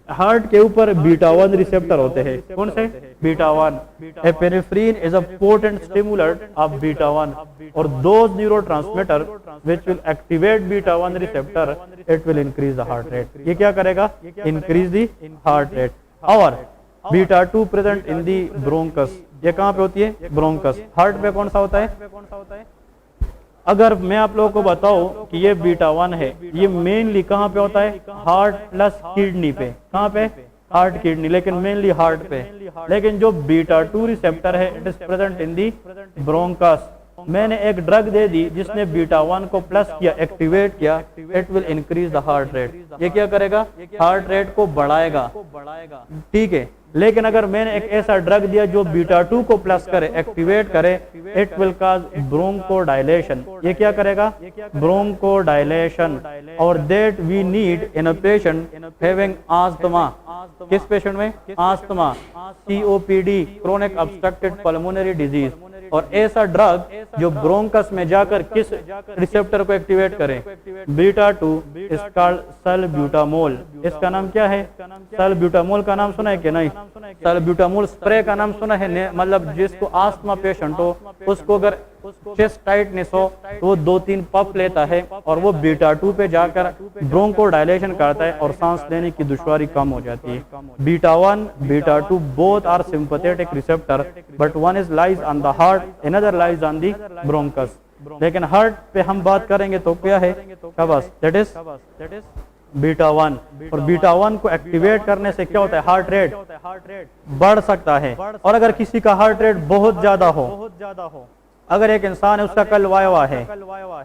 हार्ट के ऊपर बीटा 1 रिसेप्टर होते हैं। कौन से? Beta 1। Epinephrine is a potent stimulant of beta 1 और those neurotransmitter which will activate beta 1 receptor, it will increase the heart rate. ये क्या करेगा? Increase the heart rate. और beta 2 present in the bronchus. ये कहाँ पे होती है? ब्रोंकस। हार्ट पे कौन सा होता है? अगर मैं आप लोगों को बताऊं कि ये बीटा 1 है, ये मेनली कहाँ पे होता है? हार्ट प्लस किडनी पे। कहाँ पे? हार्ट किडनी, लेकिन मेनली हार्ट पे। लेकिन जो बीटा 2 रिसेप्टर है it is present in the bronchus. मैंने एक ड्रग दे दी जिसने बीटा 1 को प्लस किया, एक्टिवेट किया, it will increase the heart rate. ये क्या करेगा? हार्ट रेट को बढ़ाएगा। ठीक है, लेकिन अगर मैंने एक ऐसा ड्रग दिया जो बीटा 2 को प्लस करे, एक्टिवेट करे, इट विल काज ब्रोंकोडायलेशन। ये क्या करेगा? ब्रोंकोडायलेशन। और that we need in a patient having asthma. किस पेशेंट में? Asthma, COPD, chronic obstructive pulmonary disease. और ऐसा ड्रग जो ब्रोंकस में जाकर किस रिसेप्टर को एक्टिवेट करे? Beta 2 is called salbutamol. इसका नाम क्या है? सल्ब्यूटामोल का नाम सुना है कि नहीं? सल्ब्यूटामोल स्प्रे का नाम सुना है? मतलब जिसको आस्थमा पेशेंट हो उसको अगर चेस्ट टाइटनेस हो तो वो 2-3 पफ लेता है और वो बीटा 2 पे जाकर ब्रोंकोडायलेशन करता है और सांस लेने की दुश्वारी कम हो जाती है। Beta 1, beta 2 both are sympathetic receptor but one is lies on the heart, another lies on the bronchus. लेकिन हार्ट पे हम बात करेंगे तो क्या है? बस दैट इज बीटा 1। और बीटा 1 को एक्टिवेट करने से क्या होता है? हार्ट रेट बढ़ सकता है। और अगर किसी का हार्ट रेट बहुत ज्यादा हो, अगर एक इंसान है उसका कल वायवा है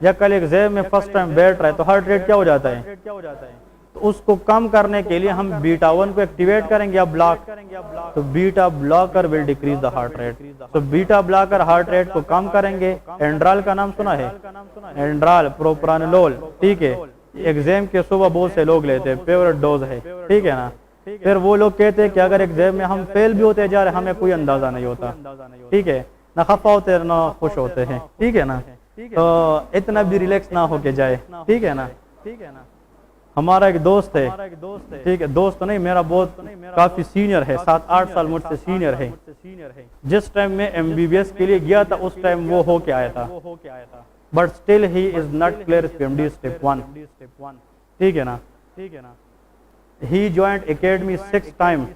या कल एग्जाम में फर्स्ट टाइम बैठ रहा है तो हार्ट रेट क्या हो जाता है? तो उसको कम करने के लिए हम बीटा 1 को एक्टिवेट करेंगे या ब्लॉक? तो beta blocker will decrease the heart rate. तो बीटा ब्लॉकर हार्ट रेट को कम करेंगे। एंड्राल का नाम सुना है? एंड्राल, प्रोप्रानोलोल। ठीक है, एग्जाम के सुबह बहुत से लोग लेते हैं, फेवरेट डोज है। ठीक है ना? फिर वो लोग कहते हैं कि अगर एग्जाम में हम फेल भी होते जा रहे, हमें कोई अंदाजा नहीं होता। ठीक है ना? खफा होते हैं ना खुश होते हैं। ठीक है ना? तो इतना भी रिलैक्स ना होके जाए। ठीक है ना? हमारा एक दोस्त है, ठीक है, दोस्त तो नहीं, मेरा बहुत काफी सीनियर है, 7-8 साल मुझसे सीनियर है। जिस टाइम में MBBS के लिए गया था उस टाइम वो हो के आया था, but still he is not clear PMD step 1। ठीक है ना? He joined academy 6 times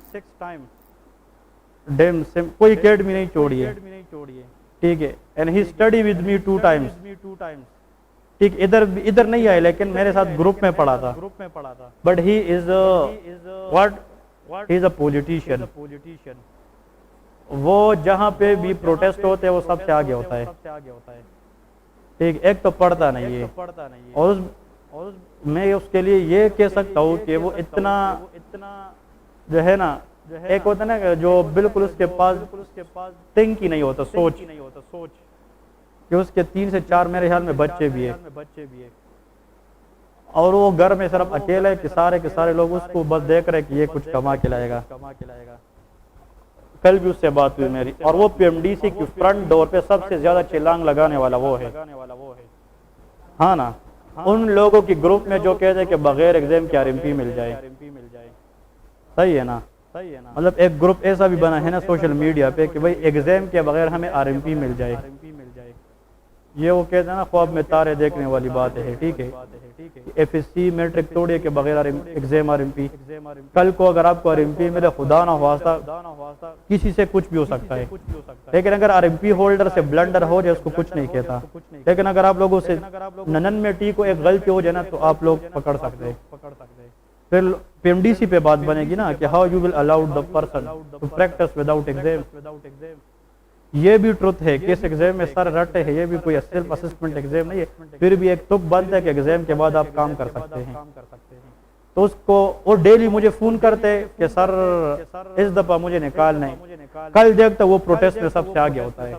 डेम से कोई अकेडमी नहीं छोड़ी है, ठीक है। And he study with me 2 times, ठीक। इधर नहीं आए लेकिन मेरे साथ ग्रुप में पढ़ा था। But he is what, he is a politician. वो जहाँ पे भी प्रोटेस्ट होते हैं वो सबसे आगे होता है, ठीक। एक तो पढ़ता नहीं है, और मैं उसके लिए ये कह सकता हूँ कि वो इतना जो है ना, एक होता है ना जो बिल्कुल उसके पास थिंक ही नहीं होता, सोच कि उसके 3 से 4 मेरे ख्याल में बच्चे भी है, और वो घर में सिर्फ अकेला है कि के सारे लोग उसको बस देख रहे कि ये कुछ कमा के लाएगा। कल भी उससे बात हुई मेरी, और वो पीएमडीसी की फ्रंट डोर पे सबसे ज्यादा चिल्लांग लगाने वाला वो है, हाँ ना। उन लोगों की ग्रुप में जो कहते हैं कि बगैर एग्जाम के आरएमपी मिल जाए, सही है ना। मतलब एक ग्रुप ऐसा भी बना है ना सोशल मीडिया पे कि भाई एग्जाम के बगैर हमें आरएमपी मिल जाए। ये वो कहते हैं ना ख्वाब में तारे देखने वाली बात है, ठीक है। एफएससी मैट्रिक तोड़े के बगैर एग्जाम आरएमपी, कल को अगर आपको आरएमपी मिले खुदा ना वास्ता किसी से कुछ भी हो सकता है, लेकिन अगर आरएमपी होल्डर से ब्लंडर हो जाए उसको कुछ नहीं कहता। लेकिन अगर आप लोगों से ननन में टी को एक गलती हो जाए ना तो आप लोग पकड़ सकते हैं। फिर पीएमडीसी पे बात बनेगी ना कि how you will allowed the person to practise without exam. ये भी ट्रुथ है कि इस एग्जाम में सर रटे है, ये भी कोई सेल्फ असेसमेंट एग्जाम नहीं है, फिर भी एक तुक बनता है कि एग्जाम के बाद आप काम कर सकते हैं। तो उसको वो डेली मुझे फोन करते कि सर इस दफा मुझे निकालना है, कल देखता वो प्रोटेस्ट में सबसे आगे होता है,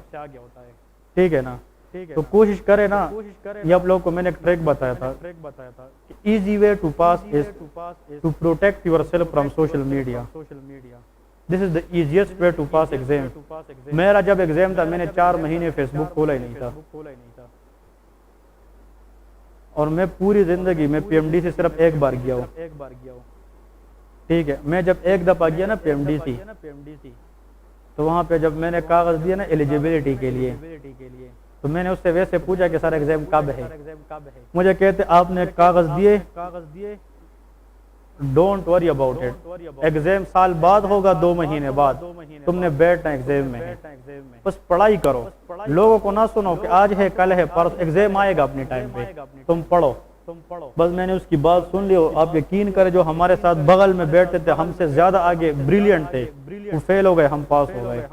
ठीक है ना। तो कोशिश करे ना, ये आप लोगों को मैंने एक ट्रिक बताया था कि easy way to pass is to protect yourself from social media. This is the easiest way to pass exam. मेरा जब एग्जाम था मैंने 4 महीने फेसबुक खोला ही नहीं था, और मैं पूरी जिंदगी में पीएमडी से सिर्फ एक बार गया हूँ, ठीक है। मैं जब एक दफा गया ना पीएमडीसी, तो वहाँ पे जब मैंने कागज दिया ना एलिजिबिलिटी के लिए, तो मैंने उससे वैसे पूछा कि सर एग्जाम कब है। मुझे कहते आपने कागज दिए, don't worry about it, exam साल बाद होगा, 2 महीने बाद, तुमने बैठना एग्जाम में, बस पढ़ाई करो। लोगों को ना सुनो कि आज है कल है परसों, एग्जाम आएगा अपने टाइम पे, तुम पढ़ो। बस मैंने उसकी बात सुन ली। आप यकीन करें जो हमारे साथ बगल में बैठते थे हमसे ज्यादा आगे ब्रिलियंट थे, वो फेल हो गए, हम पास हो गए।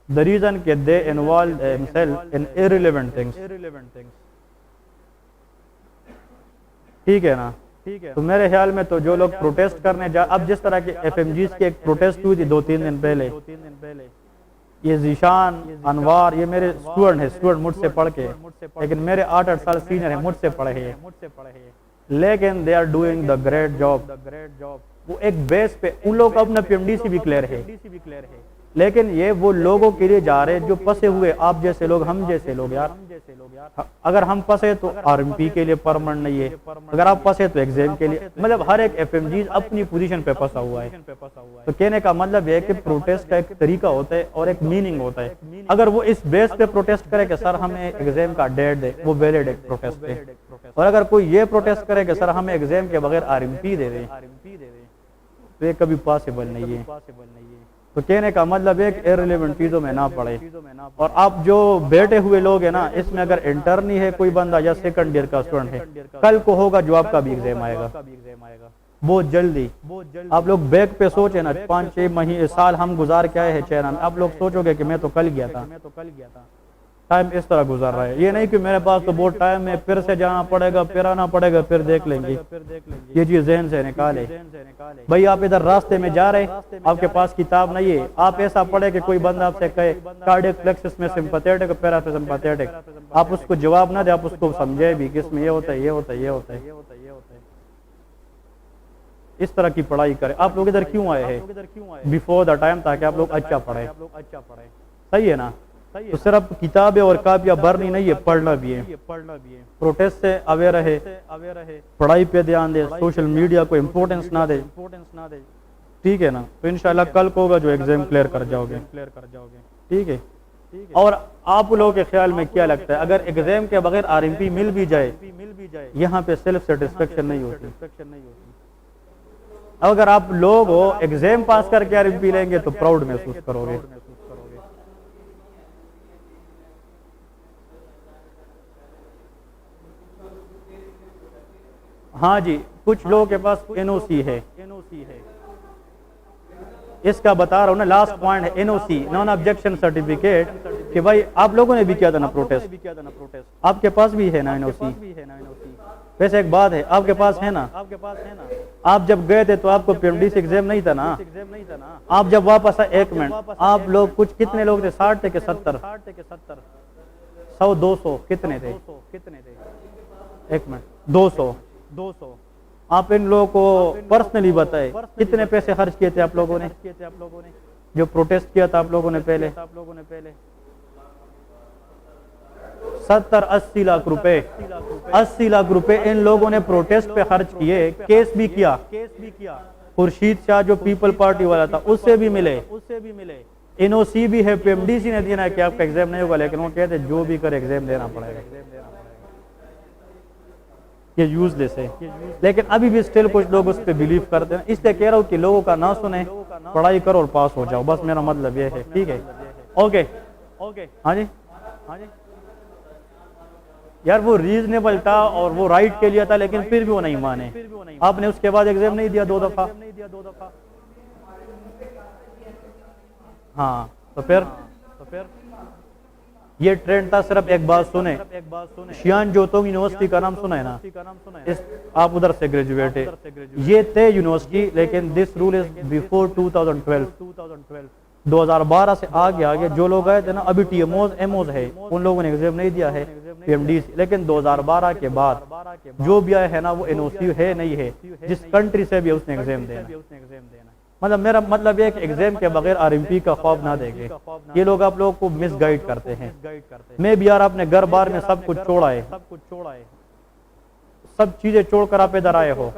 द रीजन के they involve himself in irrelevant things, ठीक है ना। तो मेरे ख्याल में तो जो लोग प्रोटेस्ट करने जा, अब जिस तरह के एफएमजीज की एक प्रोटेस्ट हुई थी 2-3 दिन पहले, ये जीशान अनवार ये मेरे स्टूडेंट मुझसे पढ़ के, लेकिन मेरे 8-8 साल सीनियर है, मुझसे पढ़े हैं, लेकिन they are doing the great job. वो एक बेस पे उन लोग का अपना पीएमडीसी भी क्लियर है, लेकिन ये वो लोगों के लिए जा रहे हैं जो फंसे हुए, आप जैसे लोग, हम जैसे लोग यार। अगर हम फंसे तो आरएमपी के लिए परमानेंट नहीं है, अगर आप फंसे तो एग्जाम के लिए, मतलब हर एक एफएमजी अपनी पोजीशन पे फंसा हुआ है। तो कहने का मतलब है कि प्रोटेस्ट का एक तरीका होता है और एक मीनिंग होता है। अगर वो इस बेस पे प्रोटेस्ट करे कि सर हमें एग्जाम का डेट दे, वो वैलिड एक प्रोटेस्ट है। और अगर कोई ये प्रोटेस्ट करे कि सर हमें एग्जाम के बगैर आरएमपी दे दे, तो ये कभी पॉसिबल नहीं है। तो कहने का मतलब एक इररिलेवेंट चीजों में ना पड़े। और आप जो बैठे हुए लोग हैं ना, इसमें अगर इंटर्नी है कोई बंदा या सेकंड ईयर का स्टूडेंट है, कल को होगा जो आपका भी एग्जाम आएगा बहुत जल्दी। आप लोग बैक पे सोचे ना, 5-6 महीने साल हम गुजार के आए हैं चाइना में, आप लोग सोचोगे कि मैं तो कल गया था। टाइम इस तरह गुजर रहा है, ये नहीं कि मेरे पास तो बहुत टाइम है, फिर से जाना पड़ेगा, फिर आना पड़ेगा, फिर देख लेंगे। ये चीज जहन से निकाले भाई। आप इधर रास्ते में जा रहे, आपके पास किताब नहीं है, आप ऐसा पढ़े कि कोई बंदा आपसे कहे कार्डियक प्लेक्सस में सिंपैथेटिक पैरासिम्पैथेटिक, आप उसको जवाब ना दे, आप उसको समझे भी कि इसमें ये होता है, ये होता है, ये होता है, इस तरह की पढ़ाई करें। आप लोग इधर क्यों आए हैं बिफोर द टाइम, ताकि आप लोग अच्छा पढ़े, सही है ना। तो सिर्फ किताबें और कापियां भरनी नहीं है, पढ़ना भी है। प्रोटेस्ट से अवेयर रहे, पढ़ाई पे ध्यान दे, सोशल मीडिया को इम्पोर्टेंस ना दे, ठीक है ना। तो इंशाल्लाह कल को होगा जो एग्जाम क्लियर कर जाओगे, ठीक है। और आप लोगों के ख्याल में क्या लगता है, अगर एग्जाम के बगैर आरएमपी मिल भी जाए, यहाँ पे सेल्फ सेटिस्फेक्शन नहीं होती। अगर आप लोग हो एग्जाम पास करके आरएमपी लेंगे तो प्राउड महसूस करोगे। हाँ जी, कुछ लोगों के पास एनओसी है, इसका बता रहा हूँ ना, लास्ट पॉइंट है एनओसी, नॉन ऑब्जेक्शन सर्टिफिकेट, कि भाई आप लोगों ने भी किया था ना प्रोटेस्ट, आपके पास भी है ना एनओसी। वैसे एक बात है, आपके पास है ना, आप जब गए थे तो आपको पीएमडीसी एग्जाम नहीं था ना, आप जब वापस आए, एक मिनट, आप लोग कुछ कितने लोग थे, 60 थे कि 70, 100 200 कितने थे, एक मिनट, 200। आप इन लोगों को पर्सनली बताए कितने पैसे खर्च किए थे आप लोगों ने, जो प्रोटेस्ट किया था आप लोगों ने पहले, 70-80 लाख रुपए, 80 लाख रुपए इन लोगों ने प्रोटेस्ट पे खर्च किए, केस भी किया, खुर्शीद शाह जो पीपल पार्टी वाला था उससे भी मिले, एनओसी भी है, पीएमडीसी ने देना है कि आपका एग्जाम नहीं होगा, लेकिन वो कहते जो भी कर एग्जाम देना पड़ेगा, ये यूजलेस है। लेकिन अभी भी स्टिल कुछ लोग उस पर बिलीव करते हैं, इसलिए कह रहा हूँ कि लोगों का ना सुने, पढ़ाई करो और पास हो जाओ, बस मेरा मतलब ये है, ठीक है। ओके, हाँ जी, यार वो रीजनेबल था और वो राइट के लिए था, लेकिन फिर भी वो नहीं माने, आपने उसके बाद एग्जाम नहीं दिया 2 दफा, हाँ तो फिर ये ट्रेंड था। सिर्फ एक बात सुने, शियान जोतोंग यूनिवर्सिटी का नाम सुना है ना, आप उधर से ग्रेजुएट है, ये थे यूनिवर्सिटी, लेकिन दिस रूल इज बिफोर 2012, 2012 से आगे जो लोग आए थे ना, अभी टीएमओज एमओज है, उन लोगों ने एग्जाम नहीं दिया है पीएमडीसी, लेकिन 2012 के बाद जो भी आए है ना, वो एनओसी है नहीं है, जिस कंट्री से भी उसने एग्जाम देना। मतलब मेरा मतलब ये कि एग्जाम के बगैर आरएमपी का खौफ ना देंगे, ये लोग आप लोगों को मिसगाइड करते हैं। मैं भी यार अपने घर बार में सब कुछ छोड़ा है, सब चीजें छोड़कर आप इधर आए हो,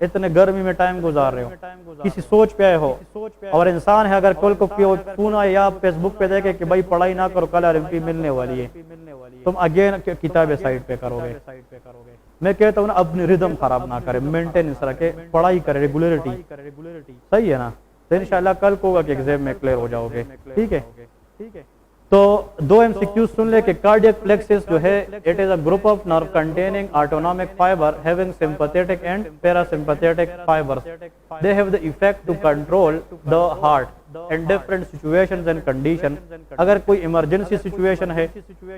इतने गर्मी में टाइम गुजार रहे हो, किसी सोच पे आए हो, और इंसान है अगर कल को फोन आए या फेसबुक पे देखे कि भाई पढ़ाई ना करो कल आरएमपी मिलने वाली है, तुम अगेन किताबें साइड पे करोगे। मैं कहता हूँ ना, अपनी रिदम खराब ना करे, मेंटेनेंस रखे, पढ़ाई करे, रेगुलरिटी, सही है ना, तो इंशाल्लाह कल को होगा कि एग्जाम में क्लियर हो जाओगे, ठीक है। तो 2 एमसीक्यू सुन ले कि कार्डियक प्लेक्सिस जो है, it is a group of nerve containing autonomic fibre having sympathetic and parasympathetic fibres, they have the effect to control the heart in different situations and condition. अगर कोई इमरजेंसी सिचुएशन है,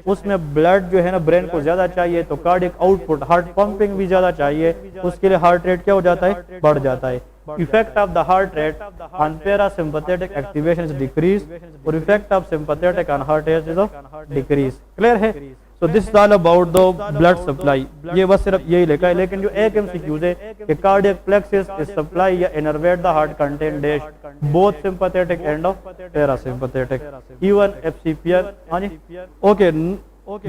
उसमें ब्लड जो है ना ब्रेन को ज्यादा चाहिए, तो कार्डियक आउटपुट, हार्ट पंपिंग भी ज्यादा चाहिए, उसके लिए हार्ट रेट क्या हो जाता है, बढ़ जाता है। Effect of the heart rate on parasympathetic activation is decrease, or effect of sympathetic on heart rate is decrease. Clear है? So this is all about the blood supply. ये बस सिर्फ यही लिखा है, लेकिन जो एक MCQ है कि cardiac plexus is supply या innervate the heart contain dash both sympathetic and parasympathetic, even FCPR. हाँ जी, okay.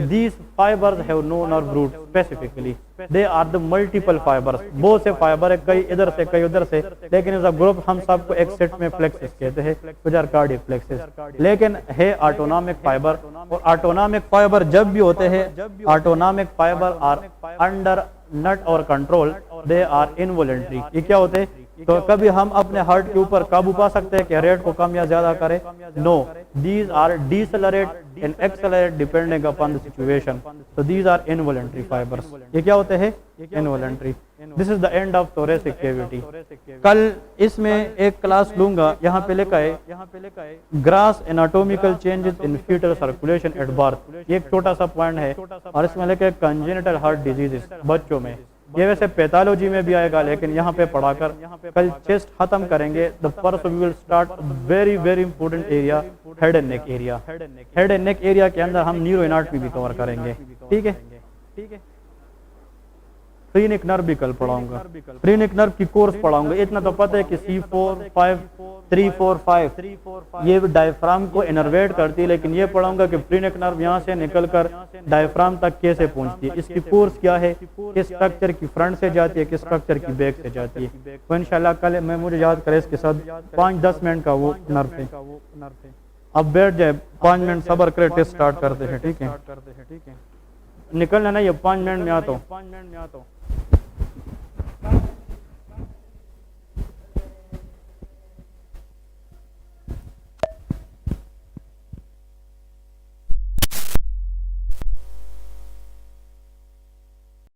These fibers have no nerve root specifically. They are the multiple fibers. बहुत से फाइबर है, कई इधर से कई उधर से, लेकिन इस ग्रुप हम सबको एक सेट में प्लेक्सिस कहते हैं, कार्डियक प्लेक्सिस, लेकिन है ऑटोनॉमिक फाइबर। और ऑटोनॉमिक फाइबर जब भी होते हैं, ऑटोनॉमिक फाइबर आर अंडर नट और कंट्रोल, दे आर इनवॉलंटरी। ये क्या होते हैं? तो कभी हम अपने हार्ट के ऊपर काबू पा सकते हैं कि रेट को कम या ज्यादा करें? No, these are decelerate and accelerate depending upon the situation. तो दीज आर इनवॉलंटरी फाइबर्स। ये क्या होते हैं? Involuntary. This is the end of thoracic cavity. कल इसमें एक क्लास लूंगा, यहाँ पे लिखा है gross anatomical changes in foetal circulation at birth. ये एक छोटा सा पॉइंट है, और इसमें लिखा है कंजेनिटल हार्ट डिजीजेस बच्चों में। ये वैसे पैथोलॉजी में भी आएगा, लेकिन यहाँ पे पढ़ाकर कल चेस्ट खत्म करेंगे। The first we will start very very important area, head and neck area. Head and neck area के अंदर हम न्यूरो एनाटॉमी भी कवर करेंगे, ठीक है। फ्रीनिक नर्व भी कल पढ़ाऊंगा, फ्रीनिक नर्व की कोर्स पढ़ाऊंगा। इतना तो पता है कि C4, 5, 3, 4, 5 ये डायफ्राम को इनर्वेट करती है, लेकिन ये पढ़ाऊंगा कि फ्रीनिक नर्व यहाँ से निकलकर डायफ्राम तक कैसे पहुंचती है, इसकी कोर्स क्या है, किस स्ट्रक्चर की फ्रंट से जाती है, किस स्ट्रक्चर की बैक से जाती है। तो इंशाल्लाह कल मैं मुझे याद करे इसके साथ 5-10 मिनट का वो नर्व है। अब बैठ जाए, 5 मिनट सब्र करे, टेस्ट स्टार्ट करते हैं, ठीक है। निकलना नहीं है, 5 मिनट में आता हूँ।